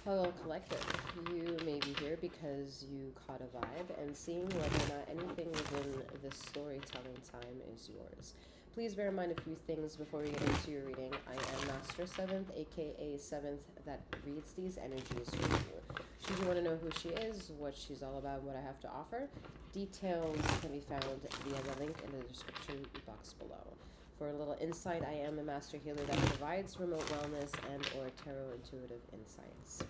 Hello Collective, you may be here because you caught a vibe and seeing whether or not anything within this storytelling time is yours. Please bear in mind a few things before we get into your reading. I am Master 7th, aka 7th, that reads these energies for you. Should you want to know who she is, what she's all about, what I have to offer, details can be found via the link in the description box below. For a little insight, I am a master healer that provides remote wellness and or tarot intuitive insights.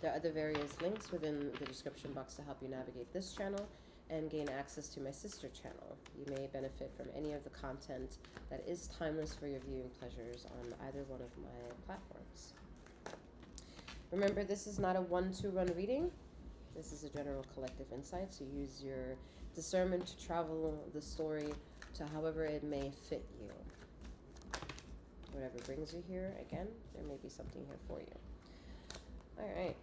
There are other various links within the description box to help you navigate this channel and gain access to my sister channel. You may benefit from any of the content that is timeless for your viewing pleasures on either one of my platforms. Remember, this is not a 1-2 reading. This is a general collective insight, so use your discernment to travel the story to however it may fit you. Whatever brings you here, again, there may be something here for you. Alright.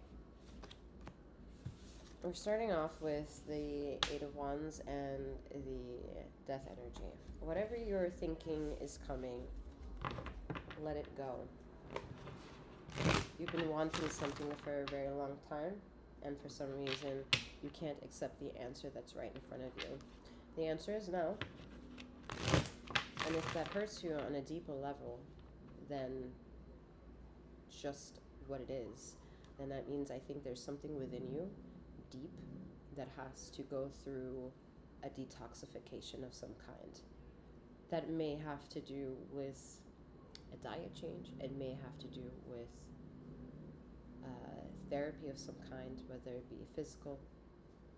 We're starting off with the Eight of Wands and the Death energy. Whatever you're thinking is coming, let it go. You've been wanting something for a very long time, and for some reason, you can't accept the answer that's right in front of you. The answer is no. And if that hurts you on a deeper level than just what it is, then that means I think there's something within you, deep, that has to go through a detoxification of some kind. That may have to do with a diet change. It may have to do with therapy of some kind, whether it be physical,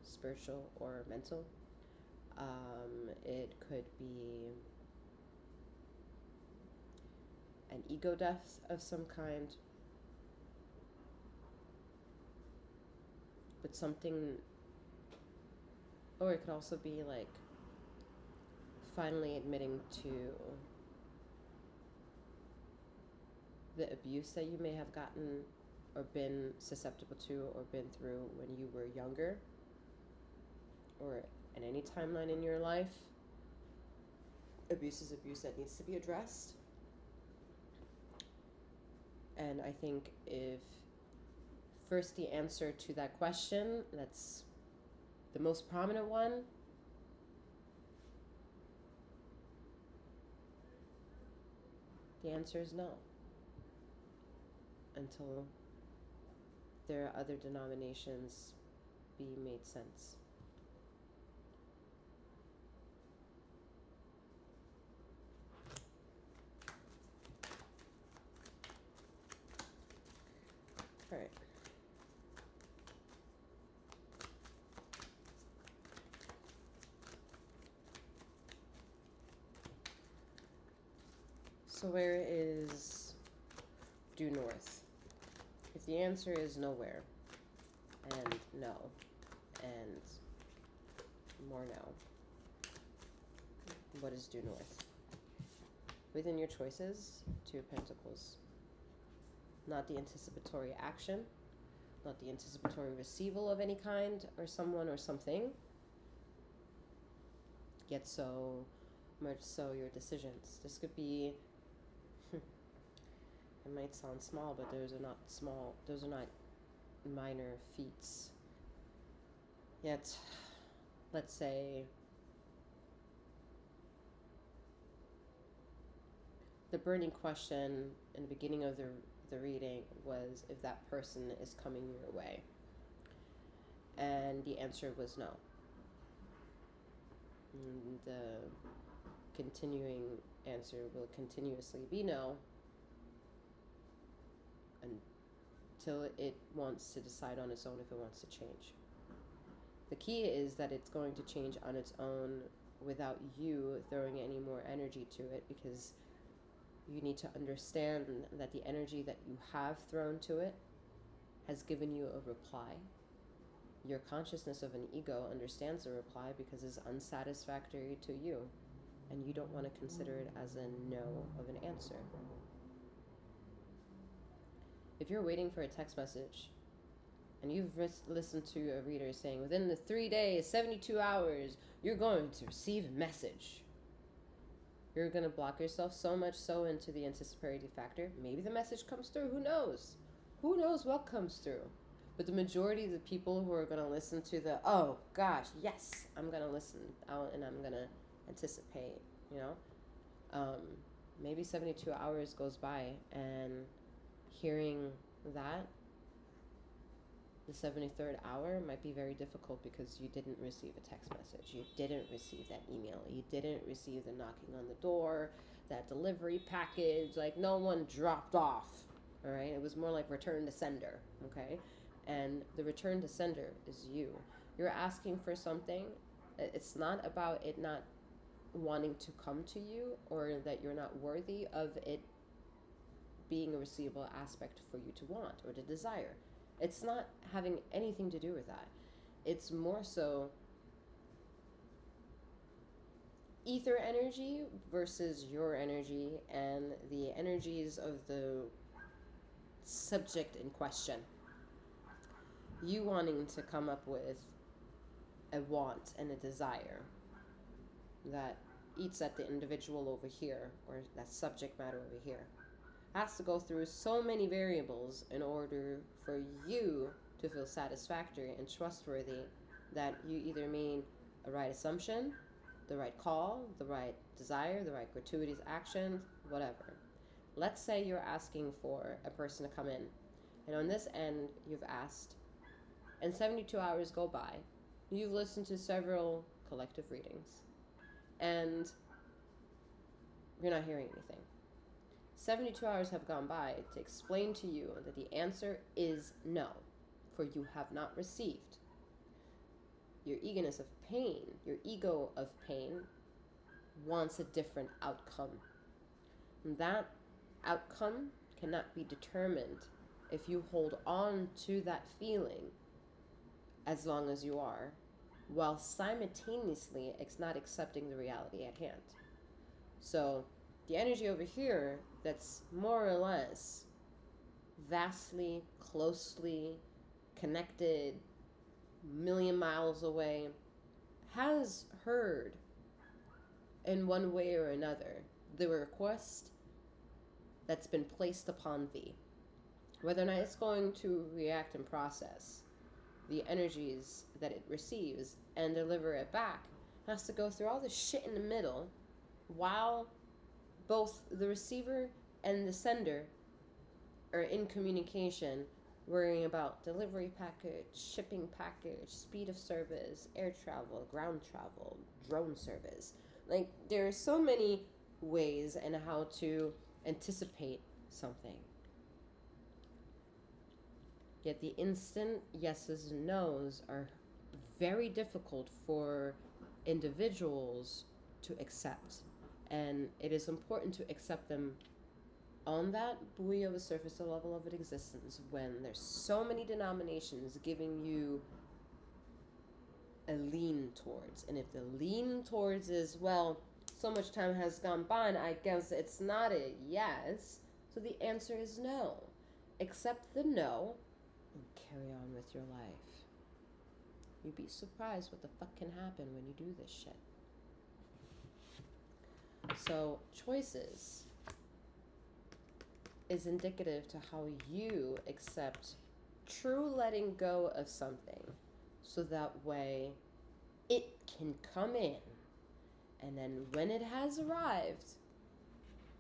spiritual, or mental. It could be an ego death of some kind, but something, or it could also be like finally admitting to the abuse that you may have gotten or been susceptible to or been through when you were younger or in any timeline in your life. Abuse is abuse that needs to be addressed. And I think if first the answer to that question, that's the most prominent one, the answer is no. Until there are other denominations be made sense. All right. So where is due north? If the answer is nowhere, and no, and more no, what is due north? Within your choices, Two of Pentacles. Not the anticipatory action, not the anticipatory receival of any kind, or someone or something, yet so much so your decisions. This could be, it might sound small, but those are not small, those are not minor feats. Yet, let's say, the burning question in the beginning of the reading was if that person is coming your way. And the answer was no. And the continuing answer will continuously be no until it wants to decide on its own if it wants to change. The key is that it's going to change on its own without you throwing any more energy to it, because you need to understand that the energy that you have thrown to it has given you a reply. Your consciousness of an ego understands the reply because it's unsatisfactory to you, and you don't want to consider it as a no of an answer. If you're waiting for a text message and you've listened to a reader saying within the 3 days, 72 hours, you're going to receive a message, you're going to block yourself so much so into the anticipatory factor. Maybe the message comes through, who knows? who knows what comes through. But the majority of the people who are going to listen to the, oh gosh, yes, I'm going to listen out and I'm going to anticipate, you know, maybe 72 hours goes by and hearing that, the 73rd hour might be very difficult because you didn't receive a text message. You didn't receive that email. You didn't receive the knocking on the door, that delivery package. Like, no one dropped off, all right? It was more like return to sender, okay? And the return to sender is you. You're asking for something. It's not about it not wanting to come to you or that you're not worthy of it being a receivable aspect for you to want or to desire. It's not having anything to do with that. It's more so ether energy versus your energy and the energies of the subject in question. You wanting to come up with a want and a desire that eats at the individual over here, or that subject matter over here, has to go through so many variables in order for you to feel satisfactory and trustworthy that you either made a right assumption, the right call, the right desire, the right gratuitous action, whatever. Let's say you're asking for a person to come in, and on this end you've asked, and 72 hours go by. You've listened to several collective readings, and you're not hearing anything. 72 hours have gone by to explain to you that the answer is no, for you have not received. Your eagerness of pain, your ego of pain, wants a different outcome. And that outcome cannot be determined if you hold on to that feeling as long as you are, while simultaneously it's not accepting the reality at hand. So the energy over here that's more or less vastly, closely connected, million miles away, has heard in one way or another the request that's been placed upon thee. Whether or not it's going to react and process the energies that it receives and deliver it back, has to go through all the shit in the middle while both the receiver and the sender are in communication, worrying about delivery package, shipping package, speed of service, air travel, ground travel, drone service. Like, there are so many ways and how to anticipate something. Yet the instant yeses and nos are very difficult for individuals to accept. And it is important to accept them on that buoy of a surface level of an existence when there's so many denominations giving you a lean towards. And if the lean towards is, well, so much time has gone by and I guess it's not a yes, so the answer is no. Accept the no and carry on with your life. You'd be surprised what the fuck can happen when you do this shit. So choices is indicative to how you accept true letting go of something, so that way it can come in, and then when it has arrived,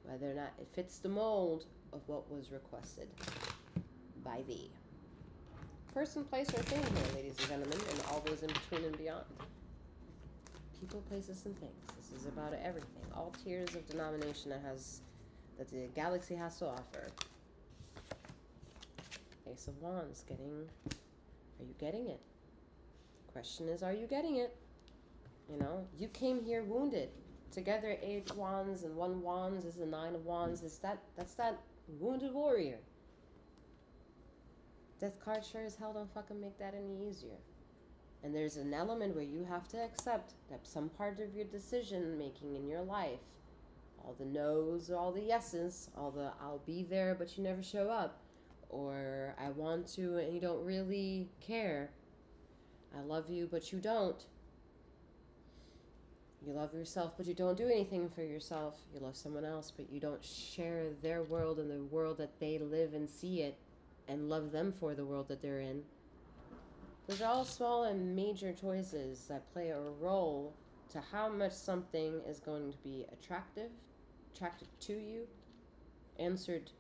whether or not it fits the mold of what was requested by thee. Person, place, or thing here, ladies and gentlemen, and all those in between and beyond. People, places, and things. This is about everything. All tiers of denomination that the galaxy has to offer. Ace of Wands, are you getting it? The question is, are you getting it? You know, you came here wounded. Together, 8 wands and 1 wands is a 9 of wands. That's that wounded warrior. Death card sure as hell don't fucking make that any easier. And there's an element where you have to accept that some part of your decision making in your life, all the no's, all the yeses, all the I'll be there but you never show up, or I want to and you don't really care, I love you but you don't, you love yourself but you don't do anything for yourself, you love someone else but you don't share their world and the world that they live and see it, and love them for the world that they're in. Those are all small and major choices that play a role to how much something is going to be attracted to you, answered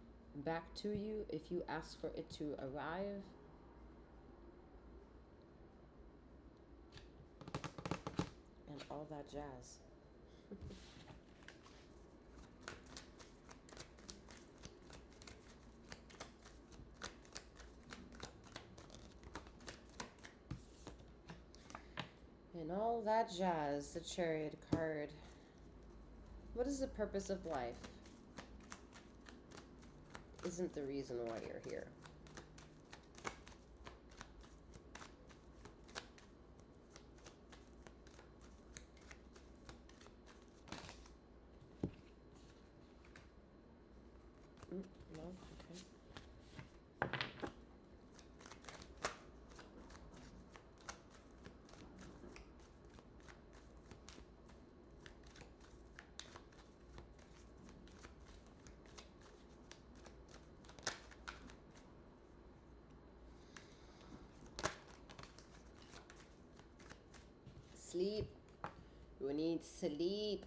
back to you if you ask for it to arrive. And all that jazz. And all that jazz, the Chariot card. What is the purpose of life? Isn't the reason why you're here. No? Okay. Sleep. You need sleep.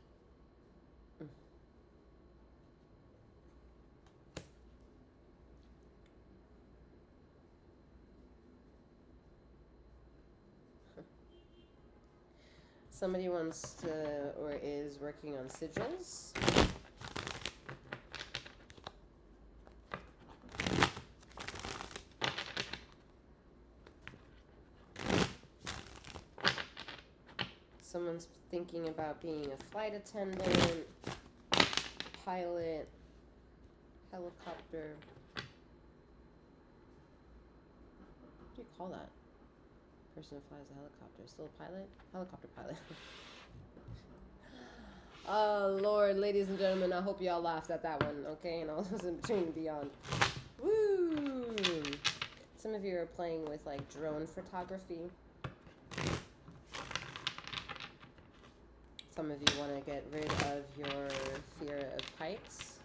Somebody wants to or is working on sigils. Someone's thinking about being a flight attendant, pilot, helicopter. What do you call that? Person who flies a helicopter. Still a pilot? Helicopter pilot. Oh, Lord, ladies and gentlemen, I hope y'all laughed at that one, okay? And all those in between and beyond. Woo! Some of you are playing with, like, drone photography. Some of you want to get rid of your fear of heights.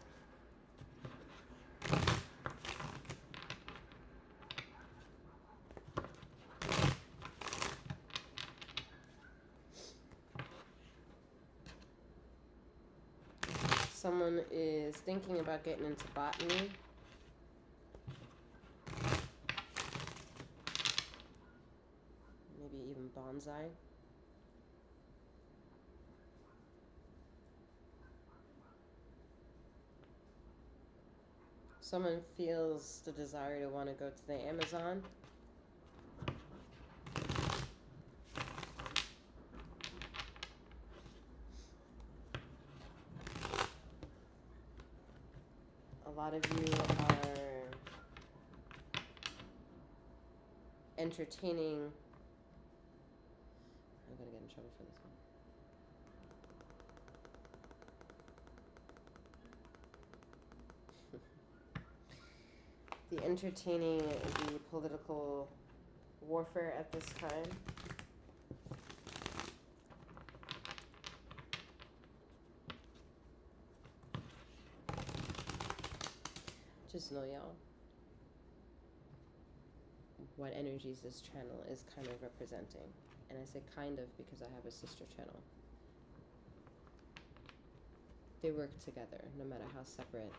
Someone is thinking about getting into botany. Maybe even bonsai. Someone feels the desire to want to go to the Amazon. A lot of you are entertaining. I'm going to get in trouble for this one. The entertaining the political warfare at this time. Just know, y'all, what energies this channel is kind of representing. And I say kind of because I have a sister channel. They work together, no matter how separate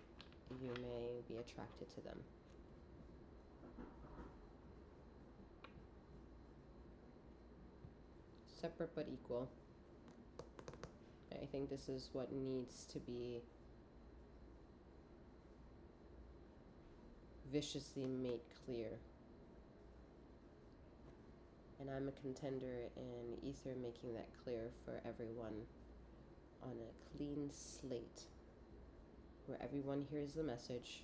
you may be attracted to them. Separate but equal. I think this is what needs to be viciously made clear. And I'm a contender in ether making that clear for everyone on a clean slate, where everyone hears the message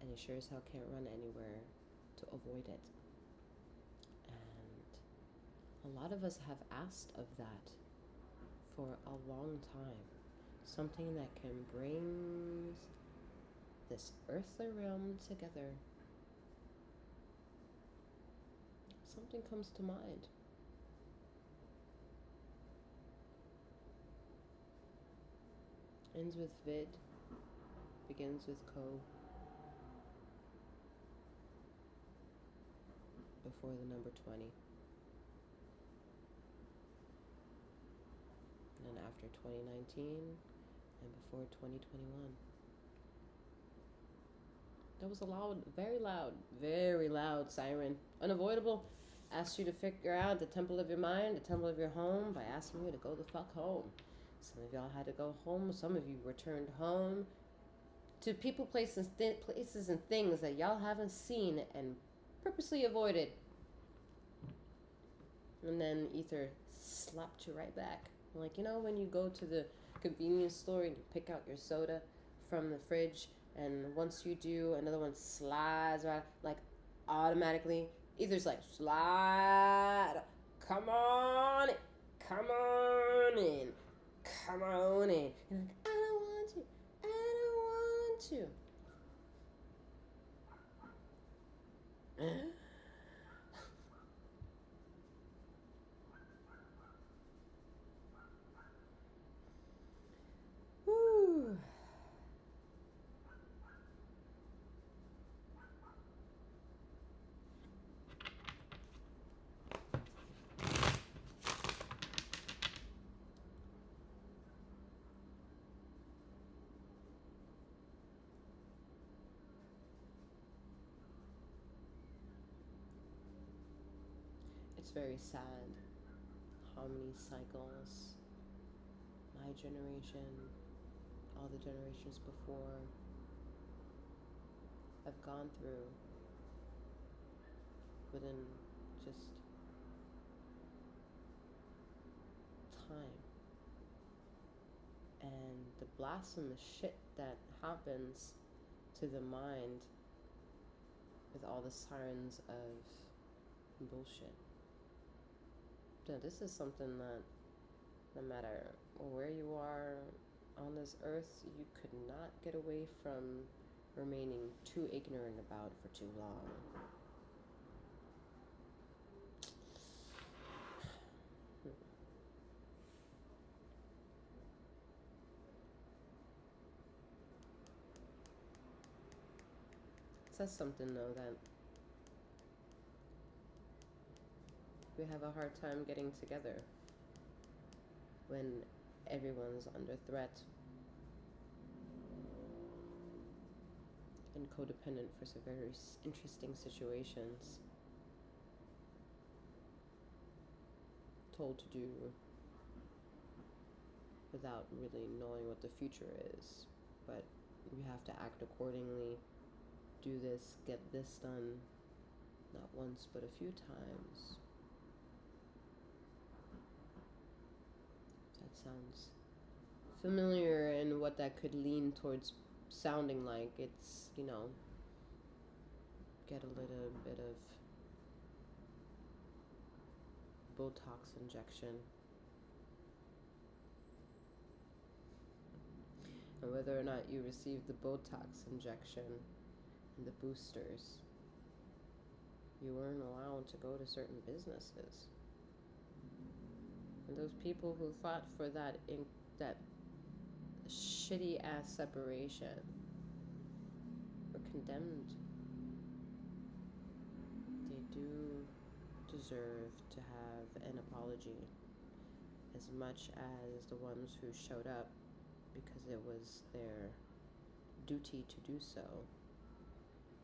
and you sure as hell can't run anywhere to avoid it. And a lot of us have asked of that for a long time. Something that can bring this earthly realm together. Something comes to mind. Ends with vid, begins with co. before the number 20. And then after 2019 and before 2021. That was a very loud siren. Unavoidable. Asked you to figure out the temple of your mind, the temple of your home, by asking you to go the fuck home. Some of y'all had to go home. Some of you returned home to people, places, and things that y'all haven't seen and purposely avoided. And then Ether slapped you right back. Like, you know, when you go to the convenience store and you pick out your soda from the fridge, and once you do, another one slides right, like, automatically. Ether's like, slide, come on in, come on in, come on in. And like, I don't want to, I don't want to. Whew. It's very sad how many cycles my generation, all the generations before, have gone through within just time. And the blasphemous shit that happens to the mind with all the sirens of bullshit. So this is something that no matter where you are on this earth, you could not get away from remaining too ignorant about for too long. It says something though that we have a hard time getting together when everyone's under threat and codependent for some very interesting situations, told to do without really knowing what the future is. But we have to act accordingly, do this, get this done, not once but a few times. That sounds familiar, and what that could lean towards sounding like. It's, you know, get a little bit of Botox injection. And whether or not you receive the Botox injection and the boosters, you weren't allowed to go to certain businesses. And those people who fought for that shitty ass separation were condemned. They do deserve to have an apology, as much as the ones who showed up because it was their duty to do so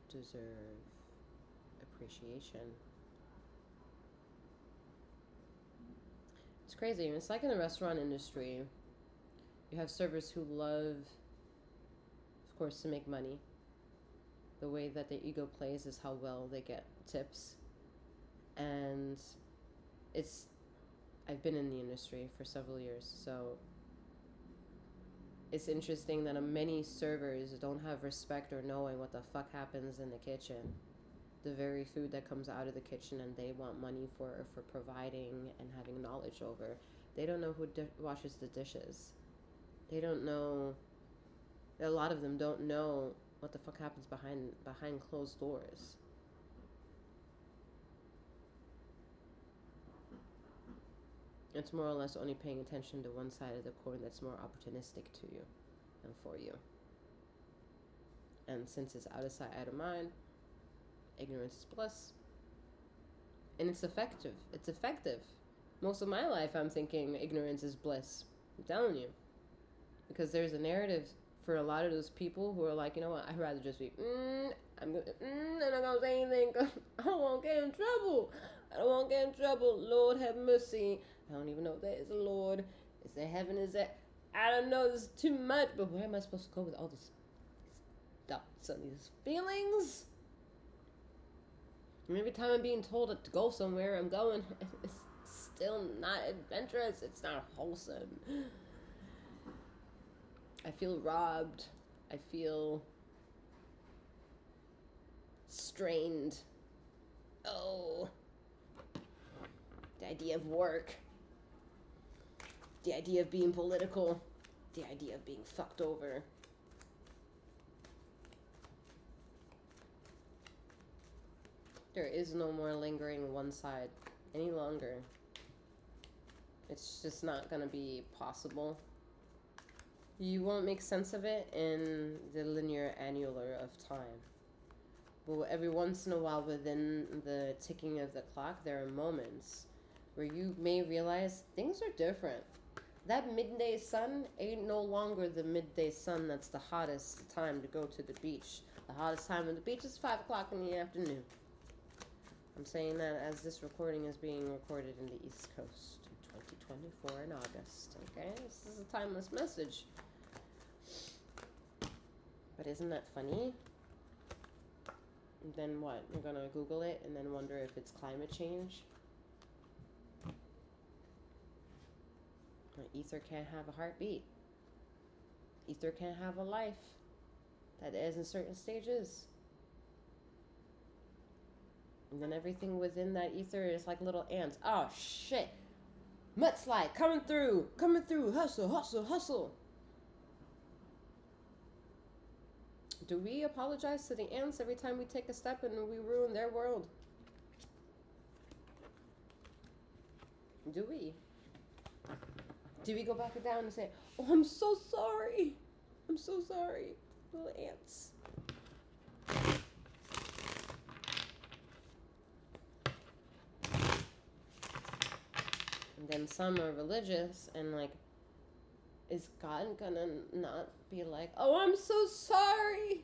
deserve appreciation. It's crazy. It's like in the restaurant industry. You have servers who love, of course, to make money. The way that their ego plays is how well they get tips. And I've been in the industry for several years, so it's interesting that many servers don't have respect or knowing what the fuck happens in the kitchen. The very food that comes out of the kitchen, and they want money for providing and having knowledge over. They don't know who washes the dishes. They don't know. A lot of them don't know what the fuck happens behind closed doors. It's more or less only paying attention to one side of the coin that's more opportunistic to you and for you. And since it's out of sight, out of mind, ignorance is bliss. And it's effective. It's effective. Most of my life, I'm thinking ignorance is bliss. I'm telling you. Because there's a narrative for a lot of those people who are like, you know what, I'd rather just be, I'm not gonna say anything. I don't want to get in trouble. I don't want to get in trouble. Lord have mercy. I don't even know if there is a Lord. Is there heaven? Is there... I don't know. This is too much. But where am I supposed to go with all this thoughts and these feelings? And every time I'm being told to go somewhere, I'm going. It's still not adventurous. It's not wholesome. I feel robbed. I feel strained. Oh. The idea of work. The idea of being political. The idea of being fucked over. There is no more lingering one side any longer. It's just not gonna be possible. You won't make sense of it in the linear annular of time. But every once in a while within the ticking of the clock, there are moments where you may realize things are different. That midday sun ain't no longer the midday sun that's the hottest time to go to the beach. The hottest time on the beach is 5 o'clock in the afternoon. I'm saying that as this recording is being recorded in the East Coast in 2024 in August. Okay? This is a timeless message. But isn't that funny? And then what? You're gonna Google it and then wonder if it's climate change? Ether can't have a heartbeat. Ether can't have a life. That is in certain stages. And then everything within that ether is like little ants. Oh shit! Mudslide coming through! Coming through! Hustle, hustle, hustle! Do we apologize to the ants every time we take a step and we ruin their world? Do we? Do we go back down and say, oh, I'm so sorry. I'm so sorry. Little ants. And then some are religious and like, is God gonna not be like, oh, I'm so sorry.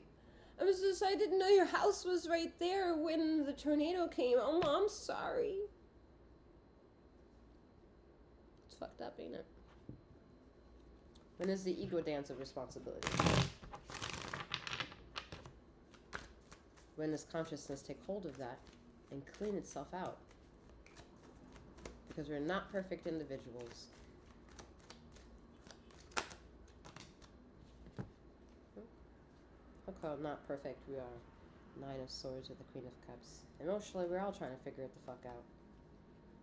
I didn't know your house was right there when the tornado came. Oh, I'm sorry. It's fucked up, ain't it? When is the ego dance of responsibility? When does consciousness take hold of that and clean itself out? Because we're not perfect individuals. Look how not perfect we are. 9 of Swords with the Queen of Cups. Emotionally, we're all trying to figure it the fuck out.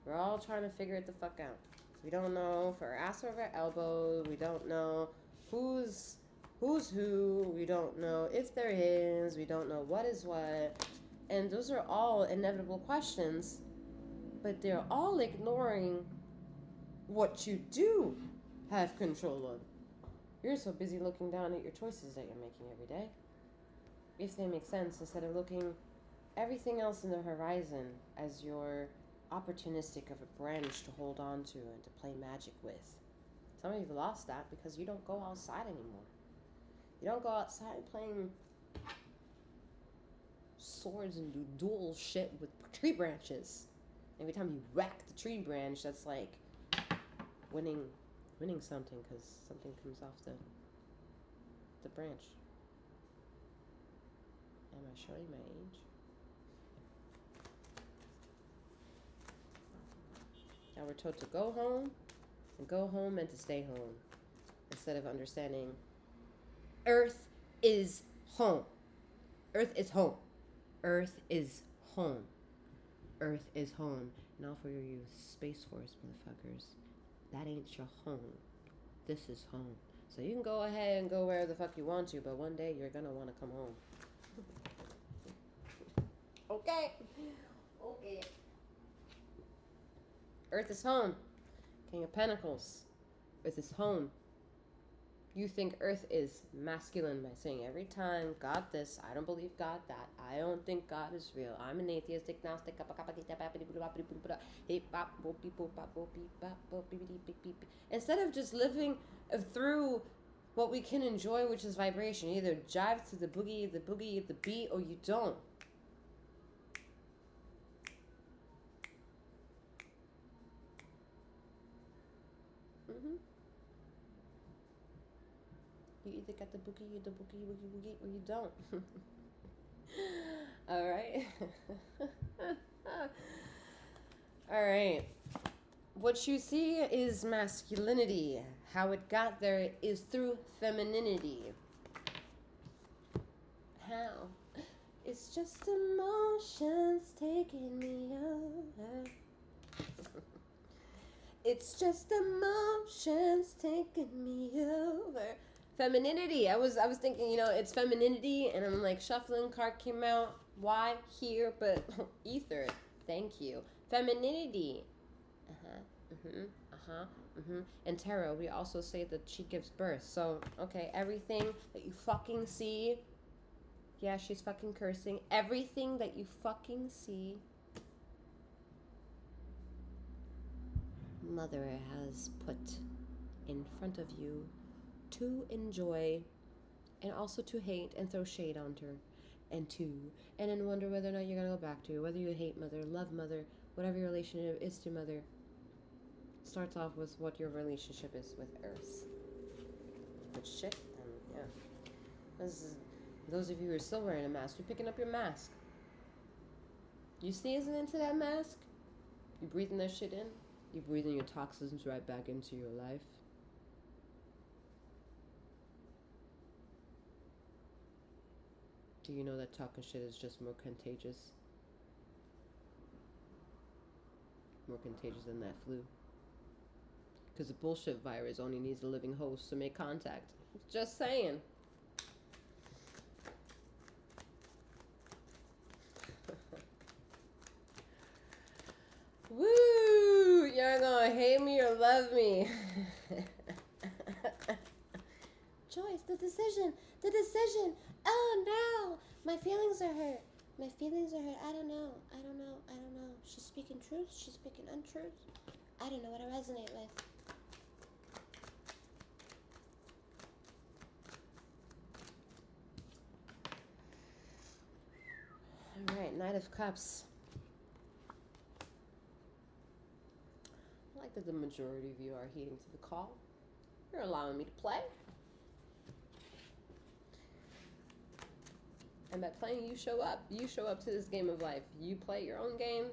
We're all trying to figure it the fuck out. We don't know if our ass over our elbow. We don't know who's who. We don't know if there is. We don't know what is what. And those are all inevitable questions. But they're all ignoring what you do have control of. You're so busy looking down at your choices that you're making every day. If they make sense, instead of looking everything else in the horizon as your opportunistic of a branch to hold on to and to play magic with. Some of you have lost that because you don't go outside anymore. You don't go outside playing swords and do dual shit with tree branches. Every time you whack the tree branch, that's like winning something because something comes off the branch. Am I showing my age? Now we're told to go home and to stay home, instead of understanding Earth is home. Earth is home. Earth is home. Earth is home. And all for you Space Force motherfuckers, that ain't your home. This is home. So you can go ahead and go where the fuck you want to, but one day you're gonna want to come home. Okay. Earth is home. King of Pentacles. Earth is home. You think Earth is masculine by saying every time, God this, I don't believe God that, I don't think God is real, I'm an atheist, agnostic, instead of just living through what we can enjoy, which is vibration. You either jive to the boogie, the beat, or you don't. You either got the boogie, or you don't. All right. All right. What you see is masculinity. How it got there is through femininity. How? It's just emotions taking me over. It's just emotions taking me over. Femininity. I was thinking, it's femininity, and I'm like shuffling. Card came out. Why here? But ether. Thank you. Femininity. In tarot, we also say that she gives birth. So, okay, everything that you fucking see. Yeah, she's fucking cursing. Everything that you fucking see, Mother has put in front of you to enjoy and also to hate and throw shade on her and then wonder whether or not you're going to go back to her. Whether you hate Mother, love Mother, whatever your relationship is to Mother, starts off with what your relationship is with Earth. But shit, yeah. This is, those of you who are still wearing a mask, you're picking up your mask. You sneezing into that mask? You breathing that shit in? You breathing your toxins right back into your life? Do you know that talking shit is just more contagious? More contagious than that flu? Because the bullshit virus only needs a living host to make contact. Just saying. Woo! You're gonna hate me or love me. Choice, the decision. Oh no! My feelings are hurt. I don't know. She's speaking truth. She's speaking untruth. I don't know what I resonate with. Alright, Knight of Cups. I like that the majority of you are heeding to the call. You're allowing me to play. And by playing, you show up. You show up to this game of life. You play your own game.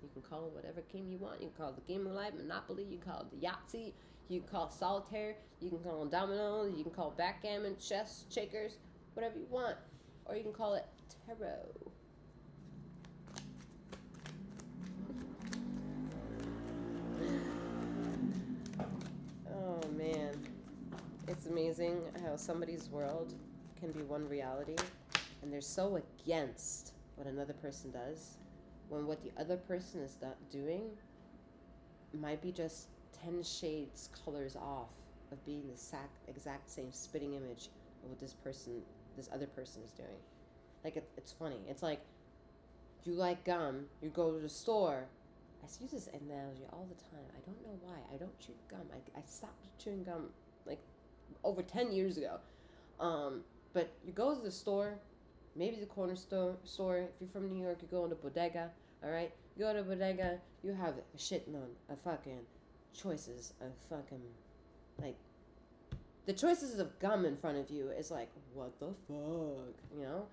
You can call it whatever game you want. You can call it the game of life, Monopoly. You can call it the Yahtzee. You can call it solitaire. You can call it dominoes. You can call it backgammon, chess, checkers, whatever you want. Or you can call it tarot. Oh, man. It's amazing how somebody's world can be one reality, and they're so against what another person does, when what the other person is doing might be just 10 shades colors off of being the exact same spitting image of what this other person is doing. Like, it's funny. It's like, you like gum, you go to the store. I use this analogy all the time. I don't know why. I don't chew gum. I stopped chewing gum like over 10 years ago. But you go to the store, maybe the corner store. If you're from New York, you go into bodega, all right? You go to bodega, you have a shitload of fucking choices of fucking, like, the choices of gum in front of you is like, what the fuck, you know?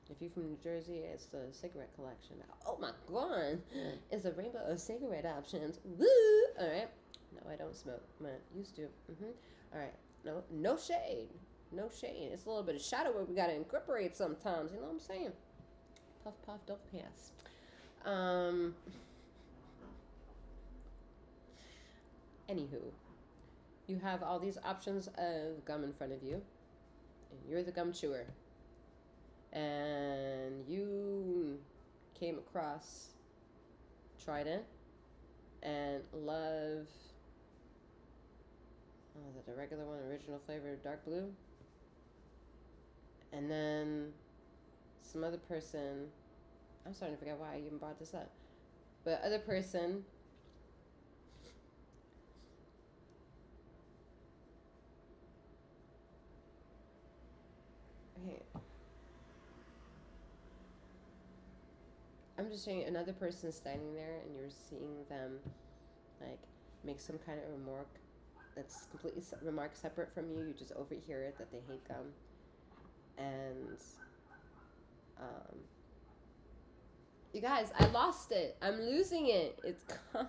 If you're from New Jersey, it's the cigarette collection. Oh my god, it's a rainbow of cigarette options. Woo! All right. No, I don't smoke. I used to. All right. No shade. No shade. It's a little bit of shadow where we gotta incorporate sometimes. You know what I'm saying? Puff, puff, don't pass. Anywho, you have all these options of gum in front of you, and you're the gum chewer. And you came across Trident and love Oh, the regular one, original flavor, dark blue. And then some other person, I'm starting to forget why I even brought this up. But other person, hey, I'm just saying another person standing there and you're seeing them like make some kind of remark that's completely remark separate from you. You just overhear it that they hate gum, and um, you guys, I lost it. I'm losing it. It's gone.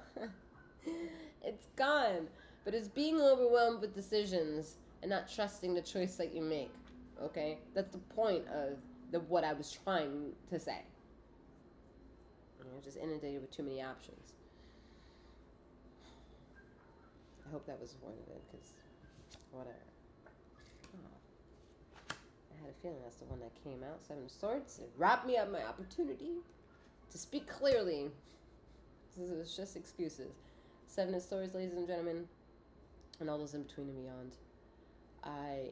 It's gone. But it's being overwhelmed with decisions and not trusting the choice that you make. Okay, that's the point of what I was trying to say. You're just inundated with too many options. I hope that was the point of it, because whatever. Oh. I had a feeling that's the one that came out. Seven of Swords. It robbed me of my opportunity to speak clearly. This is just excuses. Seven of Swords, ladies and gentlemen, and all those in between and beyond. I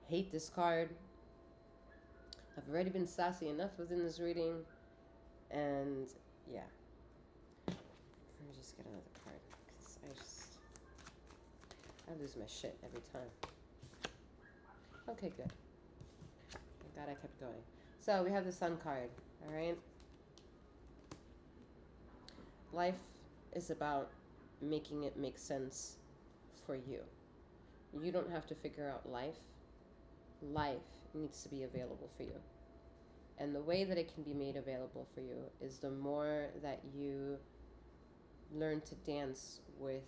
hate this card. I've already been sassy enough within this reading, and yeah. Let me just get another card, because I lose my shit every time. Okay, good. Thank God I kept going. So we have the Sun card, all right? Life is about making it make sense for you. You don't have to figure out life. Life needs to be available for you. And the way that it can be made available for you is the more that you learn to dance with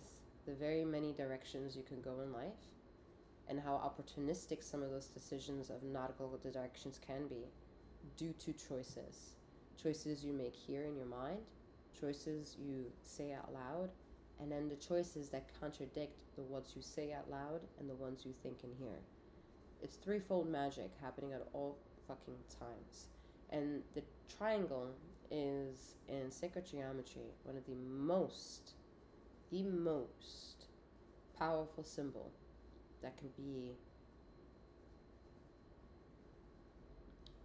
the very many directions you can go in life, and how opportunistic some of those decisions of nautical directions can be due to choices. Choices you make here in your mind, choices you say out loud, and then the choices that contradict the ones you say out loud and the ones you think in here. It's threefold magic happening at all fucking times. And the triangle is, in sacred geometry, one of the most powerful symbol that can be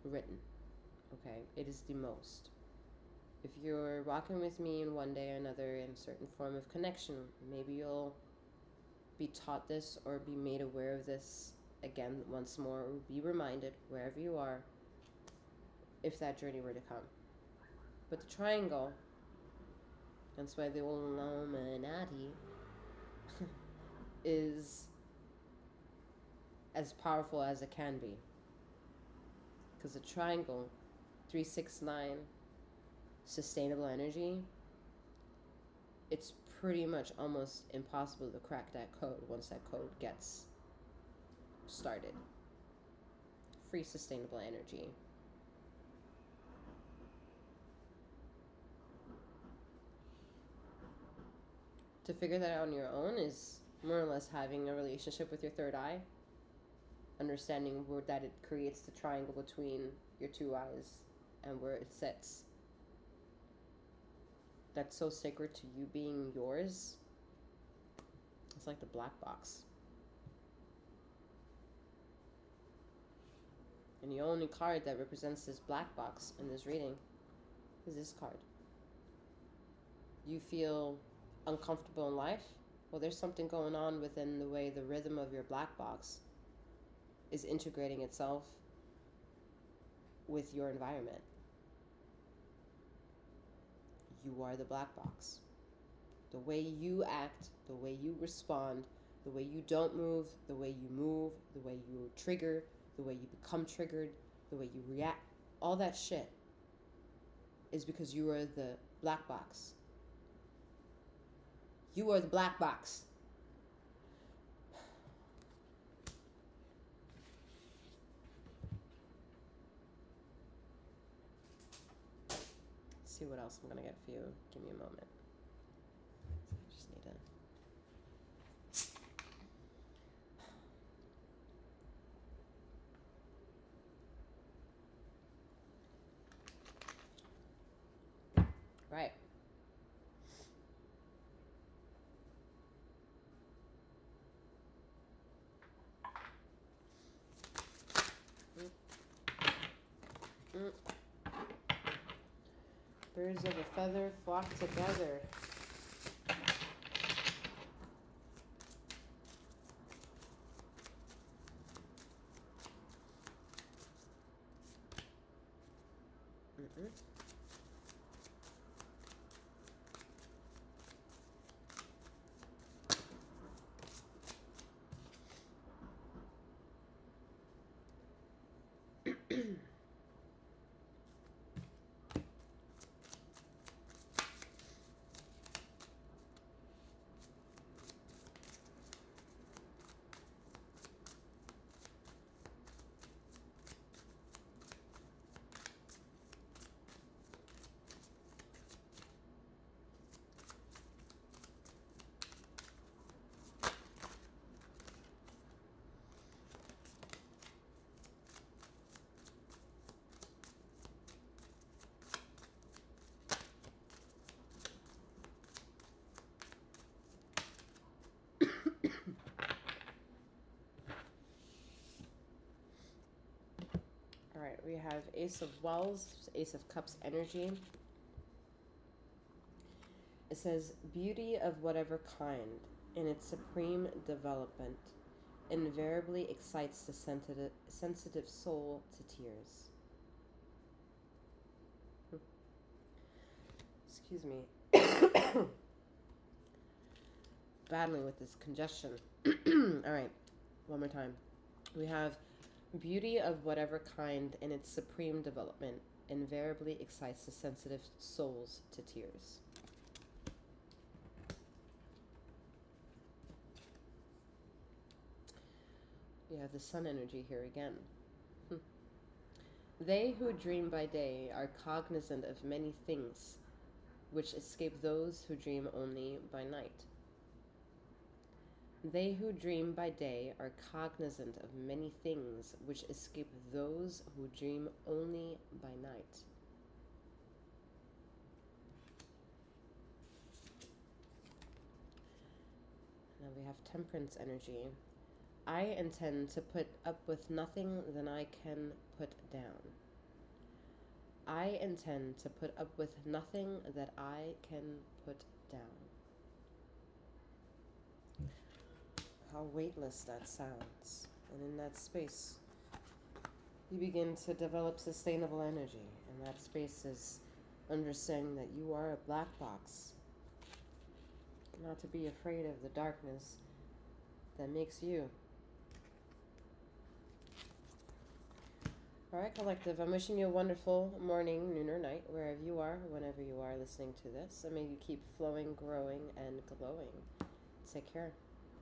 written. Okay, it is the most. If you're rocking with me in one day or another in a certain form of connection, maybe you'll be taught this or be made aware of this again once more, or be reminded wherever you are if that journey were to come. But the triangle, that's why the old Illuminati is as powerful as it can be. Because the triangle, 369, sustainable energy, it's pretty much almost impossible to crack that code once that code gets started. Free sustainable energy. To figure that out on your own is more or less having a relationship with your third eye, understanding where that it creates the triangle between your two eyes and where it sits. That's so sacred to you being yours. It's like the black box. And the only card that represents this black box in this reading is this card. You feel uncomfortable in life? Well, there's something going on within the way the rhythm of your black box is integrating itself with your environment. You are the black box. The way you act, the way you respond, the way you don't move, the way you move, the way you trigger, the way you become triggered, the way you react, all that shit is because you are the black box. You are the black box. Let's see what else I'm gonna get for you. Give me a moment. I just need to. Right. Birds of a feather flock together. All right, we have Ace of Wells, Ace of Cups energy. It says, beauty of whatever kind, in its supreme development, invariably excites the sensitive soul to tears. Excuse me. Battling with this congestion. All right, one more time. We have beauty of whatever kind in its supreme development invariably excites the sensitive souls to tears. We have the sun energy here again. They who dream by day are cognizant of many things which escape those who dream only by night. They who dream by day are cognizant of many things which escape those who dream only by night. Now we have temperance energy. I intend to put up with nothing than I can put down. I intend to put up with nothing that I can put down. How weightless that sounds. And in that space, you begin to develop sustainable energy. And that space is understanding that you are a black box. Not to be afraid of the darkness that makes you. All right, collective, I'm wishing you a wonderful morning, noon, or night, wherever you are, whenever you are listening to this. And may you keep flowing, growing, and glowing. Take care.